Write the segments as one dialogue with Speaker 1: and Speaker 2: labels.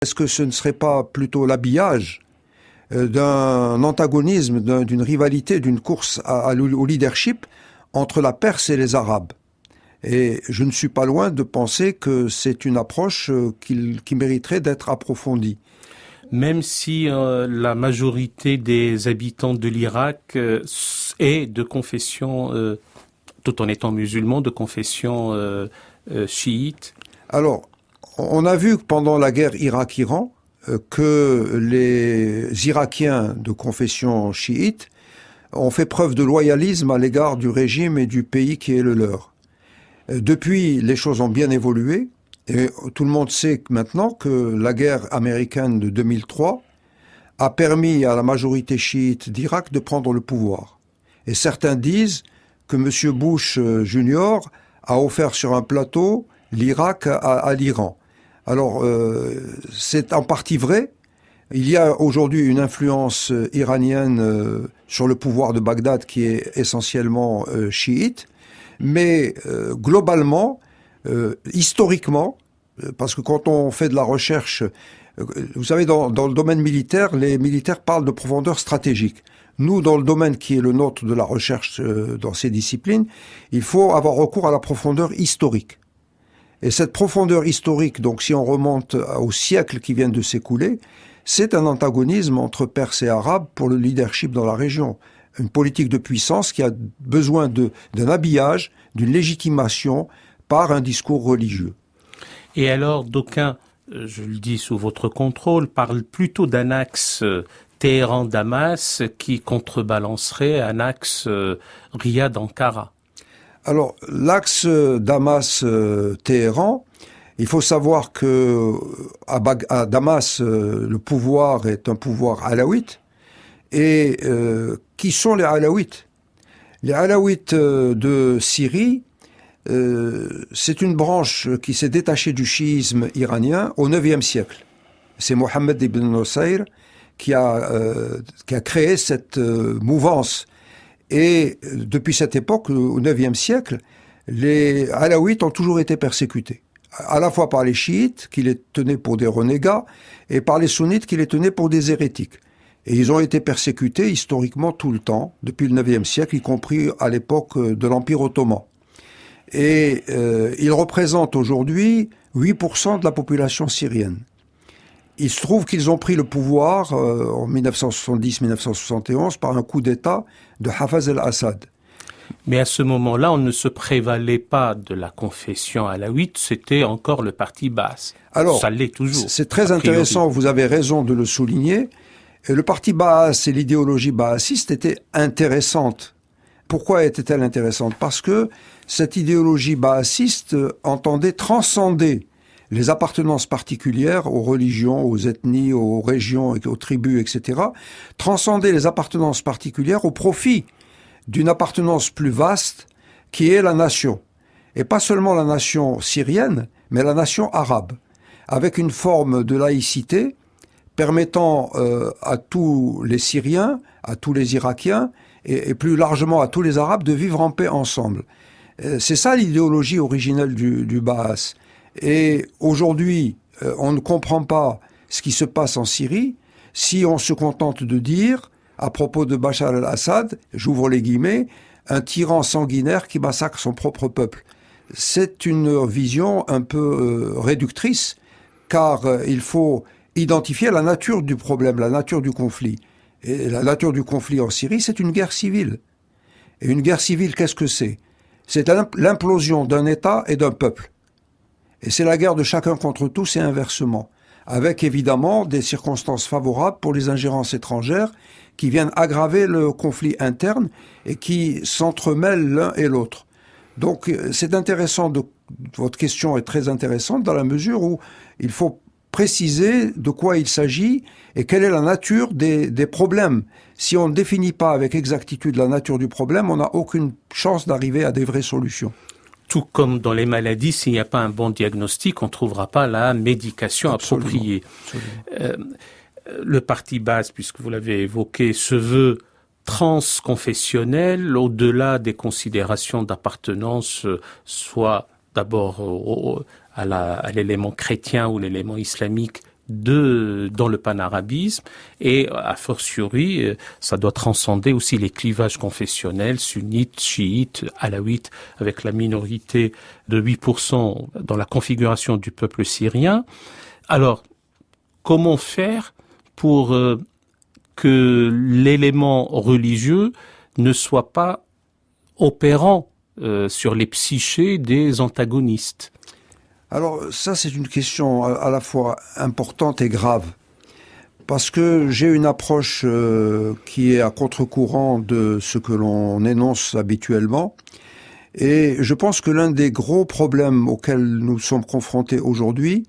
Speaker 1: Est-ce que ce ne serait pas plutôt l'habillage d'un antagonisme, d'une rivalité, d'une course au leadership entre la Perse et les Arabes? Et je ne suis pas loin de penser que c'est une approche qui mériterait d'être approfondie.
Speaker 2: Même si la majorité des habitants de l'Irak est de confession, tout en étant musulmans, de confession chiite.
Speaker 1: Alors, on a vu que pendant la guerre Irak-Iran, que les Irakiens de confession chiite ont fait preuve de loyalisme à l'égard du régime et du pays qui est le leur. Depuis, les choses ont bien évolué, et tout le monde sait maintenant que la guerre américaine de 2003 a permis à la majorité chiite d'Irak de prendre le pouvoir. Et certains disent que M. Bush Jr. a offert sur un plateau l'Irak à l'Iran. Alors, c'est en partie vrai. Il y a aujourd'hui une influence iranienne sur le pouvoir de Bagdad qui est essentiellement chiite. Mais globalement, historiquement, parce que quand on fait de la recherche, vous savez, dans le domaine militaire, les militaires parlent de profondeur stratégique. Nous, dans le domaine qui est le nôtre de la recherche dans ces disciplines, il faut avoir recours à la profondeur historique. Et cette profondeur historique, donc si on remonte aux siècles qui viennent de s'écouler, c'est un antagonisme entre Perses et Arabes pour le leadership dans la région. Une politique de puissance qui a besoin d'un habillage, d'une légitimation par un discours religieux.
Speaker 2: Et alors, d'aucuns, je le dis sous votre contrôle, parlent plutôt d'un axe Téhéran-Damas qui contrebalancerait un axe Riyad-Ankara.
Speaker 1: Alors, l'axe Damas-Téhéran, il faut savoir que à Damas, le pouvoir est un pouvoir alaouite. Et qui sont les Alaouites? Les Alaouites de Syrie, c'est une branche qui s'est détachée du chiisme iranien au IXe siècle. C'est Mohammed ibn Nusayr qui a créé cette mouvance. Et depuis cette époque, au IXe siècle, les Alaouites ont toujours été persécutés. À la fois par les chiites, qui les tenaient pour des renégats, et par les sunnites, qui les tenaient pour des hérétiques. Et ils ont été persécutés historiquement tout le temps, depuis le IXe siècle, y compris à l'époque de l'Empire ottoman. Et ils représentent aujourd'hui 8% de la population syrienne. Il se trouve qu'ils ont pris le pouvoir en 1970-1971 par un coup d'État de Hafez el-Assad.
Speaker 2: Mais à ce moment-là, on ne se prévalait pas de la confession alaouite, c'était encore le parti Baas.
Speaker 1: Alors,
Speaker 2: ça l'est toujours.
Speaker 1: C'est très intéressant, vous avez raison de le souligner. Et le parti Baas et l'idéologie baasiste étaient intéressantes. Pourquoi était-elle intéressante? Parce que cette idéologie baasiste entendait transcender les appartenances particulières aux religions, aux ethnies, aux régions, aux tribus, etc. Transcender les appartenances particulières au profit d'une appartenance plus vaste qui est la nation. Et pas seulement la nation syrienne, mais la nation arabe, avec une forme de laïcité permettant à tous les Syriens, à tous les Irakiens, et plus largement à tous les Arabes de vivre en paix ensemble. C'est ça l'idéologie originelle du Baas. Et aujourd'hui, on ne comprend pas ce qui se passe en Syrie si on se contente de dire, à propos de Bachar el-Assad, j'ouvre les guillemets, un tyran sanguinaire qui massacre son propre peuple. C'est une vision un peu réductrice, car il faut identifier la nature du problème, la nature du conflit. Et la nature du conflit en Syrie, c'est une guerre civile. Et une guerre civile, qu'est-ce que c'est? C'est l'implosion d'un État et d'un peuple. Et c'est la guerre de chacun contre tous et inversement, avec évidemment des circonstances favorables pour les ingérences étrangères qui viennent aggraver le conflit interne et qui s'entremêlent l'un et l'autre. Donc c'est intéressant, votre question est très intéressante dans la mesure où il faut préciser de quoi il s'agit et quelle est la nature des problèmes. Si on ne définit pas avec exactitude la nature du problème, on n'a aucune chance d'arriver à des vraies solutions.
Speaker 2: Tout comme dans les maladies, s'il n'y a pas un bon diagnostic, on ne trouvera pas la médication appropriée. Le parti Baas, puisque vous l'avez évoqué, se veut transconfessionnel au-delà des considérations d'appartenance, soit d'abord à l'élément chrétien ou l'élément islamique dans le panarabisme, et a fortiori, ça doit transcender aussi les clivages confessionnels, sunnites, chiites, alaouites, avec la minorité de 8% dans la configuration du peuple syrien. Alors, comment faire pour que l'élément religieux ne soit pas opérant sur les psychés des antagonistes?
Speaker 1: Alors ça, c'est une question à la fois importante et grave, parce que j'ai une approche qui est à contre-courant de ce que l'on énonce habituellement, et je pense que l'un des gros problèmes auxquels nous sommes confrontés aujourd'hui,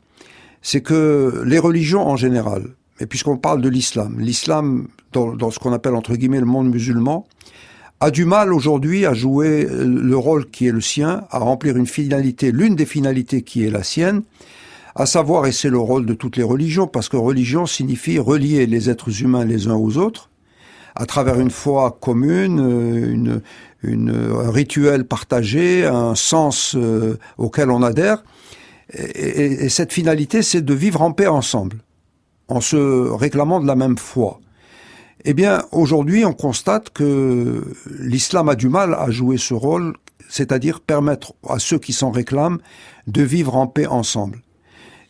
Speaker 1: c'est que les religions en général, et puisqu'on parle de l'islam dans ce qu'on appelle entre guillemets le monde musulman, a du mal aujourd'hui à jouer le rôle qui est le sien, à remplir une finalité, l'une des finalités qui est la sienne, à savoir, et c'est le rôle de toutes les religions, parce que religion signifie relier les êtres humains les uns aux autres, à travers une foi commune, un rituel partagé, un sens auquel on adhère. Et cette finalité, c'est de vivre en paix ensemble, en se réclamant de la même foi. Eh bien, aujourd'hui, on constate que l'islam a du mal à jouer ce rôle, c'est-à-dire permettre à ceux qui s'en réclament de vivre en paix ensemble.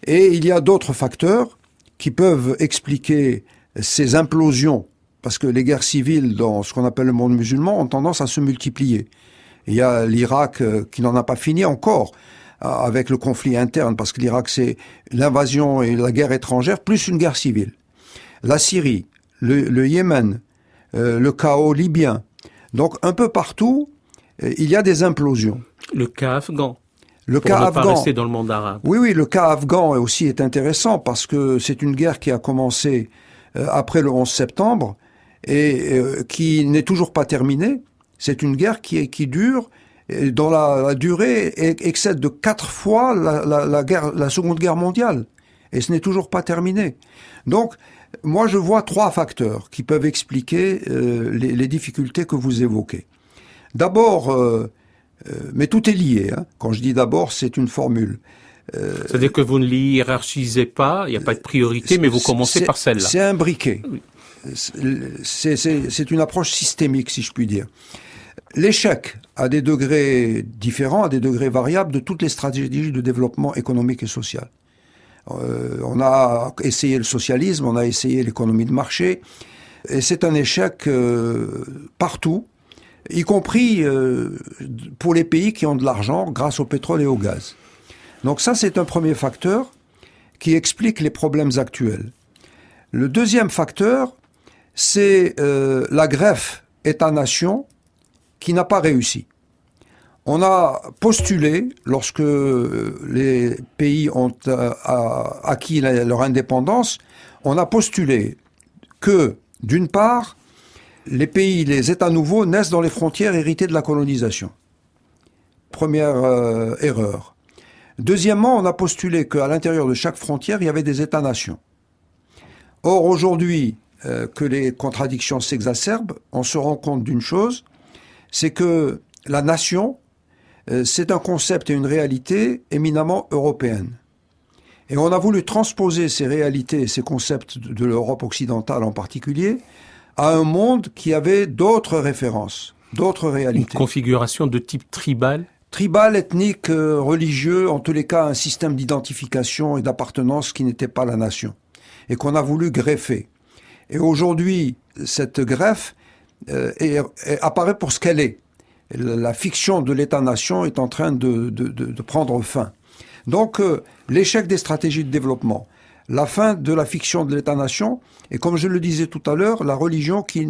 Speaker 1: Et il y a d'autres facteurs qui peuvent expliquer ces implosions, parce que les guerres civiles dans ce qu'on appelle le monde musulman ont tendance à se multiplier. Il y a l'Irak qui n'en a pas fini encore avec le conflit interne, parce que l'Irak, c'est l'invasion et la guerre étrangère, plus une guerre civile. La Syrie, le Yémen, le chaos libyen. Donc un peu partout, il y a des implosions.
Speaker 2: Le cas afghan.
Speaker 1: Le
Speaker 2: pour
Speaker 1: cas
Speaker 2: ne
Speaker 1: afghan.
Speaker 2: pas rester dans le monde arabe.
Speaker 1: Oui, le cas afghan aussi est intéressant parce que c'est une guerre qui a commencé après le 11 septembre et qui n'est toujours pas terminée. C'est une guerre qui dure, et dont la durée excède de 4 fois la Seconde Guerre mondiale. Et ce n'est toujours pas terminé. Donc, moi, je vois 3 facteurs qui peuvent expliquer les difficultés que vous évoquez. D'abord, mais tout est lié. Hein. Quand je dis d'abord, c'est une formule.
Speaker 2: C'est-à-dire que vous ne hiérarchisez pas, il n'y a pas de priorité, mais vous commencez par celle-là.
Speaker 1: C'est un briquet.
Speaker 2: Oui.
Speaker 1: C'est une approche systémique, si je puis dire. L'échec, à des degrés différents, à des degrés variables, de toutes les stratégies de développement économique et social. On a essayé le socialisme, on a essayé l'économie de marché, et c'est un échec partout, y compris pour les pays qui ont de l'argent grâce au pétrole et au gaz. Donc ça, c'est un premier facteur qui explique les problèmes actuels. Le deuxième facteur, c'est la greffe État-nation qui n'a pas réussi. On a postulé, lorsque les pays ont acquis leur indépendance, on a postulé que, d'une part, les États nouveaux naissent dans les frontières héritées de la colonisation. Première erreur. Deuxièmement, on a postulé qu'à l'intérieur de chaque frontière, il y avait des États-nations. Or, aujourd'hui, que les contradictions s'exacerbent, on se rend compte d'une chose, c'est que la nation, c'est un concept et une réalité éminemment européenne. Et on a voulu transposer ces réalités et ces concepts de l'Europe occidentale en particulier à un monde qui avait d'autres références, d'autres réalités.
Speaker 2: Une configuration de type tribal?
Speaker 1: Tribal, ethnique, religieux, en tous les cas un système d'identification et d'appartenance qui n'était pas la nation, et qu'on a voulu greffer. Et aujourd'hui, cette greffe apparaît pour ce qu'elle est. La fiction de l'État-nation est en train de prendre fin. Donc, l'échec des stratégies de développement, la fin de la fiction de l'État-nation, et comme je le disais tout à l'heure, la religion qui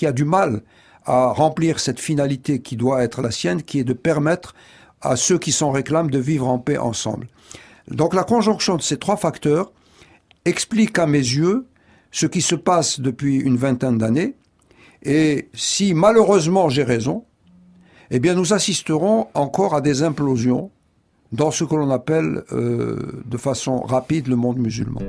Speaker 1: a du mal à remplir cette finalité qui doit être la sienne, qui est de permettre à ceux qui s'en réclament de vivre en paix ensemble. Donc la conjonction de ces 3 facteurs explique à mes yeux ce qui se passe depuis une vingtaine d'années, et si malheureusement j'ai raison, eh bien nous assisterons encore à des implosions dans ce que l'on appelle de façon rapide le monde musulman.